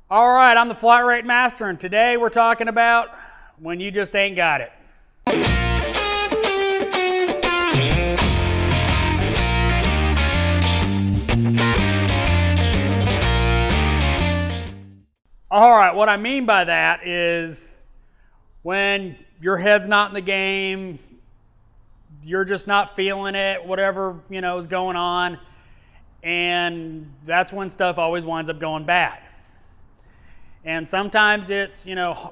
All right, I'm the flat rate master, and today we're talking about when you just ain't got it. All right, what I mean by that is when your head's not in the game, you're just not feeling it, whatever, is going on, and that's when stuff always winds up going bad. And sometimes it's,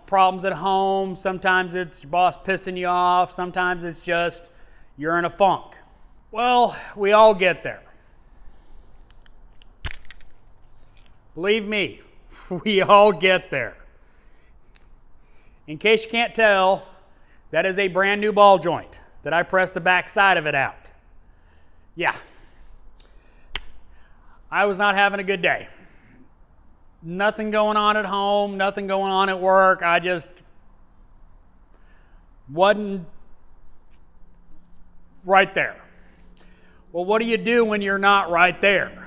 problems at home, sometimes it's your boss pissing you off, sometimes it's just you're in a funk. Well, we all get there. Believe me, we all get there. In case you can't tell, that is a brand new ball joint that I pressed the back side of it out. Yeah. I was not having a good day. Nothing going on at home, nothing going on at work. I just wasn't right there. Well, what do you do when you're not right there?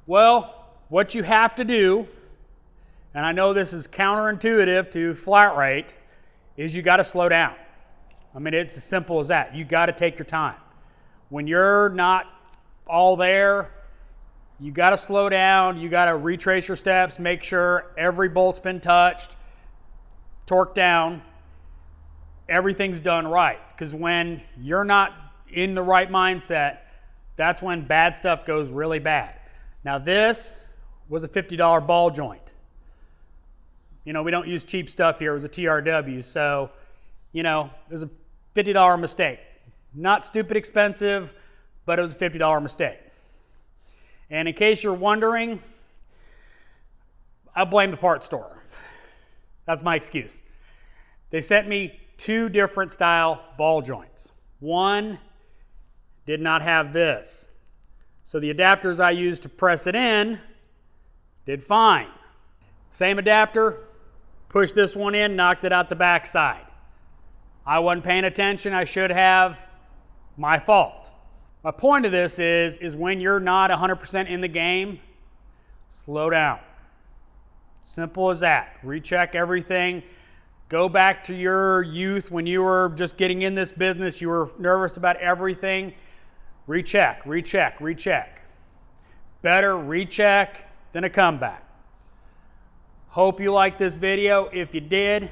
Well, what you have to do, and I know this is counterintuitive to flat rate, is you got to slow down. I mean, it's as simple as that. You got to take your time. When you're not all there, you got to slow down. You got to retrace your steps, make sure every bolt's been touched, torqued down, everything's done right. Because when you're not in the right mindset, that's when bad stuff goes really bad. Now, this was a $50 ball joint. We don't use cheap stuff here. It was a TRW. So, it was a $50 mistake. Not stupid expensive, but it was a $50 mistake. And in case you're wondering, I blame the parts store. That's my excuse. They sent me two different style ball joints. One did not have this. So the adapters I used to press it in did fine. Same adapter, pushed this one in, knocked it out the back side. I wasn't paying attention, I should have. My fault. My point of this is when you're not 100% in the game, slow down. Simple as that. Recheck everything. Go back to your youth when you were just getting in this business. You were nervous about everything. Recheck, recheck, recheck. Better recheck than a comeback. Hope you liked this video. If you did, I'm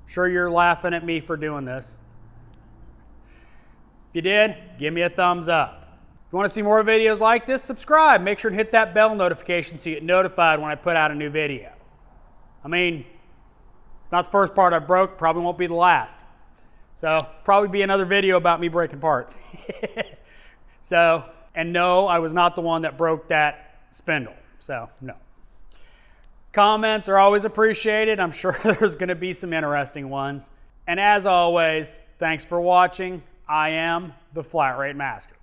sure you're laughing at me for doing this. If you did, give me a thumbs up. If you want to see more videos like this, subscribe. Make sure to hit that bell notification so you get notified when I put out a new video. I mean, not the first part I broke, probably won't be the last. So, probably be another video about me breaking parts. And no, I was not the one that broke that spindle. So, no. Comments are always appreciated. I'm sure there's going to be some interesting ones. And as always, thanks for watching. I am the Flat Rate Master.